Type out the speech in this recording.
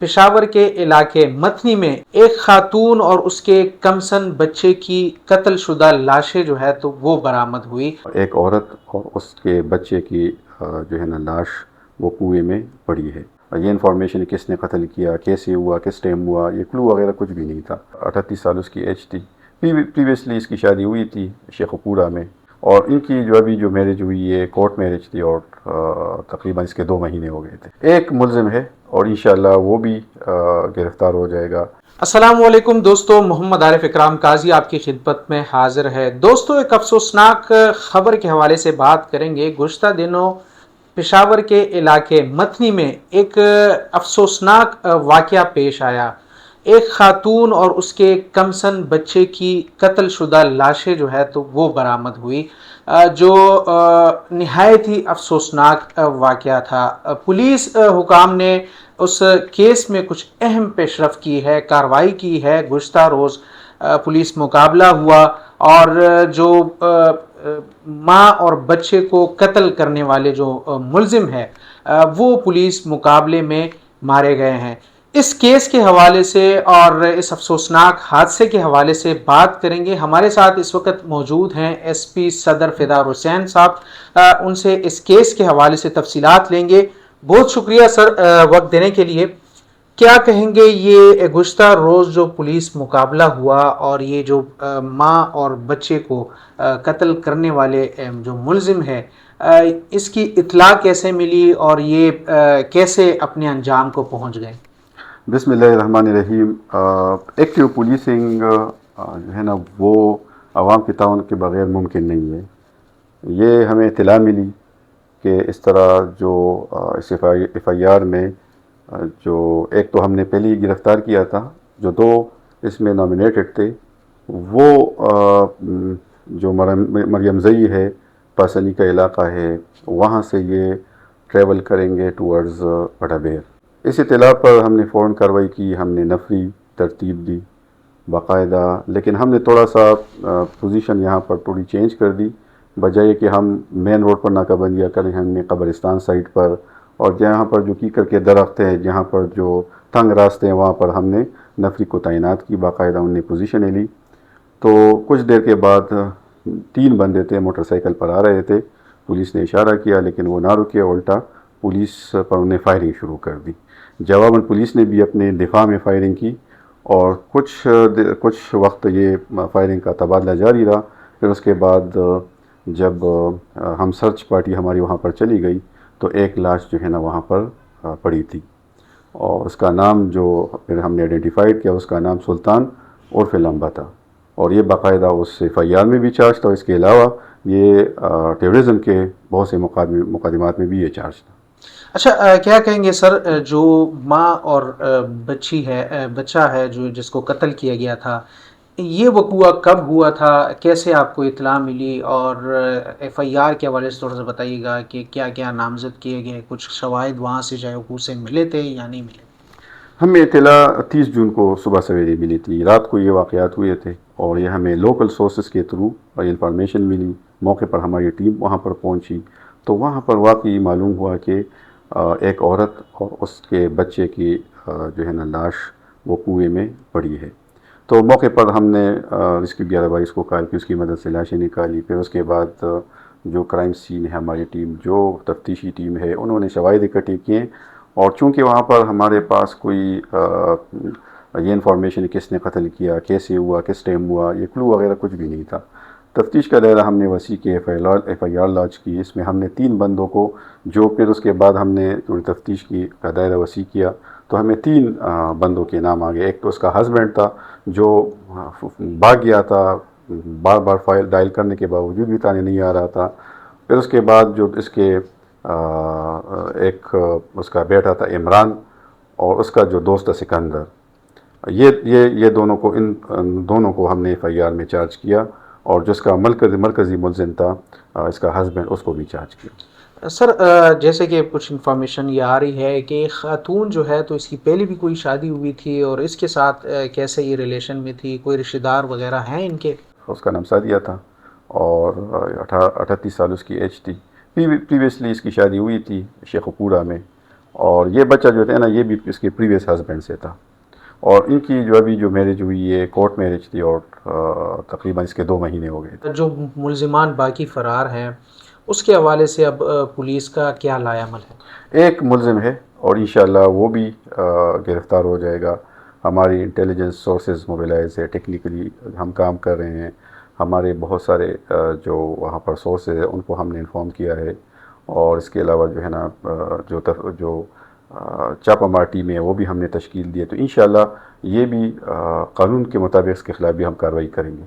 पेशावर के इलाके मथनी में एक खातून और उसके कमसन बच्चे की कत्लशुदा लाशें जो है तो वो बरामद हुई। एक औरत और उसके बच्चे की जो है ना लाश वो कुएं में पड़ी है। ये इन्फॉर्मेशन किसने कत्ल किया, कैसे हुआ, किस टाइम हुआ, ये क्लू वगैरह कुछ भी नहीं था। 38 साल उसकी एज थी। प्रीवियसली इसकी शादी हुई थी शेखपुरा में, और इनकी जो मैरिज हुई ये कोर्ट मैरिज थी, और तकरीबन इसके 2 महीने हो गए थे। एक मुलजिम है और इंशाअल्लाह वो भी गिरफ्तार हो जाएगा। अस्सलाम वालेकुम दोस्तों, मोहम्मद आरिफ इकराम काजी आपकी खिदमत में हाजिर है। दोस्तों, एक अफसोसनाक खबर के हवाले से बात करेंगे। गुज़श्ता दिनों पेशावर के इलाके मथनी में एक अफसोसनाक वाक़या पेश आया। एक खातून और उसके कमसन बच्चे की कत्लशुदा लाशें जो है तो वो बरामद हुई, जो नहायत ही अफसोसनाक वाक़या था। पुलिस हुकाम ने उस केस में कुछ अहम पेशरफ की है, कार्रवाई की है। गुज़श्ता रोज़ पुलिस मुकाबला हुआ और जो माँ और बच्चे को कत्ल करने वाले जो मुलजिम है वो पुलिस मुकाबले में मारे गए हैं। इस केस के हवाले से और इस अफसोसनाक हादसे के हवाले से बात करेंगे। हमारे साथ इस वक्त मौजूद हैं एसपी सदर फिदार हुसैन साहब। उनसे इस केस के हवाले से तफसीलात लेंगे। बहुत शुक्रिया सर वक्त देने के लिए। क्या कहेंगे, ये गुज़श्ता रोज़ जो पुलिस मुकाबला हुआ और ये जो माँ और बच्चे को कत्ल करने वाले जो मुलजिम है, इसकी इत्तला कैसे मिली और ये कैसे अपने अंजाम को पहुंच गए? बिस्मिल्लाहिर्रहमानिर्रहीम। एक्टिव पुलिसिंग जो है ना वो आवाम के ताउन के बग़ैर मुमकिन नहीं है। ये हमें इत्तला मिली कि इस तरह जो इस FIR में जो एक तो हमने पहले ही गिरफ़्तार किया था, जो 2 इसमें नॉमिनेटेड थे, वो जो मरियम ज़ई है, पासनी का इलाक़ा है, वहाँ से ये ट्रैवल करेंगे टूवर्ड्स बटाबेर। इस इत्तला पर हमने फ़ौरन कार्रवाई की। हमने नफरी तरतीब दी बाकायदा, लेकिन हमने थोड़ा सा पोजीशन यहाँ पर थोड़ी चेंज कर दी। बजाय कि हम मेन रोड पर नाकाबंदियाँ करें, हमने कब्रिस्तान साइड पर और जहाँ पर जो कीकर के दरख्त हैं, जहाँ पर जो तंग रास्ते हैं, वहाँ पर हमने नफरी को तैनात की। बाकायदा उनने पोजीशनें ली। तो कुछ देर के बाद 3 बंदे थे, मोटरसाइकिल पर आ रहे थे। पुलिस ने इशारा किया लेकिन वो ना रुके, उल्टा पुलिस पर उन्हें फायरिंग शुरू कर दी। जवाबन पुलिस ने भी अपने दिफा में फायरिंग की और कुछ वक्त ये फायरिंग का तबादला जारी रहा। फिर उसके बाद जब हम सर्च पार्टी हमारी वहाँ पर चली गई तो एक लाश जो है ना वहाँ पर पड़ी थी, और उसका नाम जो फिर हमने आइडेंटिफाइड किया, उसका नाम सुल्तान उर्फ लंबा था, और ये बाकायदा उस FIR में भी चार्ज था। इसके अलावा ये टेररिज्म के बहुत से मुकदमात में भी ये चार्ज था। अच्छा, क्या कहेंगे सर, जो माँ और बच्चा है जो जिसको कत्ल किया गया था, ये वक़ूआ कब हुआ था, कैसे आपको इत्तला मिली, और FIR के हवाले से थोड़ा सा बताइएगा कि क्या क्या नामज़द किए गए, कुछ शवाहिद वहाँ से चाहे से मिले थे या नहीं मिले? हमें इत्तला 30 जून को सुबह सवेरे मिली थी। रात को ये वाक़यात हुए थे और ये हमें लोकल सोर्सेस के थ्रू इंफॉर्मेशन मिली। मौके पर हमारी टीम वहाँ पर पहुँची तो वहाँ पर वाकई मालूम हुआ कि एक औरत और उसके बच्चे की जो है ना लाश वो कुएं में पड़ी है। तो मौके पर हमने रिस्क्यू 1122 को कॉल की, उसकी मदद से लाशें निकाली। फिर उसके बाद जो क्राइम सीन है, हमारी टीम जो तफ्तीशी टीम है, उन्होंने शवाहिद इकट्ठे किए, और चूँकि वहाँ पर हमारे पास कोई ये इन्फॉर्मेशन किसने कत्ल किया, कैसे हुआ, किस टाइम हुआ, ये क्लू वगैरह कुछ भी नहीं था। तफ्तीश का दायरा हमने वसी की, FIR लॉन्च की। इसमें हमने 3 बंदों को, जो फिर उसके बाद हमने थोड़ी तफ्तीश की का दायरा वसी किया तो हमें 3 बंदों के नाम आ गए। एक तो उसका हस्बैंड था जो भाग गया था, बार बार फाइल डायल करने के बावजूद भी ताने नहीं आ रहा था। फिर उसके बाद जो इसके एक उसका बेटा था इमरान, और उसका जो दोस्त था सिकंदर। ये दोनों को, इन दोनों को हमने FIR में चार्ज किया, और जिसका मरकज़ी मुलज़िम था इसका हस्बैंड, उसको भी चार्ज किया। सर, जैसे कि कुछ इन्फॉर्मेशन ये आ रही है कि खातून जो है तो इसकी पहले भी कोई शादी हुई थी, और इसके साथ कैसे ये रिलेशन में थी, कोई रिश्तेदार वगैरह हैं इनके? उसका नाम सादिया था और 38 साल उसकी एज थी। प्रीवियसली इसकी शादी हुई थी शेखपुरा में, اور یہ بچہ جو ہے نا یہ بھی اس کے پریویس ہسبینڈ سے تھا، اور ان کی جو ابھی جو میرج ہوئی ہے کورٹ میرج تھی، اور تقریباً اس کے 2 مہینے ہو گئے تھے۔ جو ملزمان باقی فرار ہیں اس کے حوالے سے اب پولیس کا کیا لائے عمل ہے؟ ایک ملزم ہے اور انشاءاللہ وہ بھی گرفتار ہو جائے گا۔ ہماری انٹیلیجنس سورسز موبیلائز ہے، ٹیکنیکلی ہم کام کر رہے ہیں، ہمارے بہت سارے جو وہاں پر سورسز ہیں ان کو ہم نے انفارم کیا ہے، اور اس کے علاوہ جو ہے نا جو چاپا مار ٹیم ہے وہ بھی ہم نے تشکیل دی ہے، تو انشاءاللہ یہ بھی قانون کے مطابق اس کے خلاف بھی ہم کارروائی کریں گے۔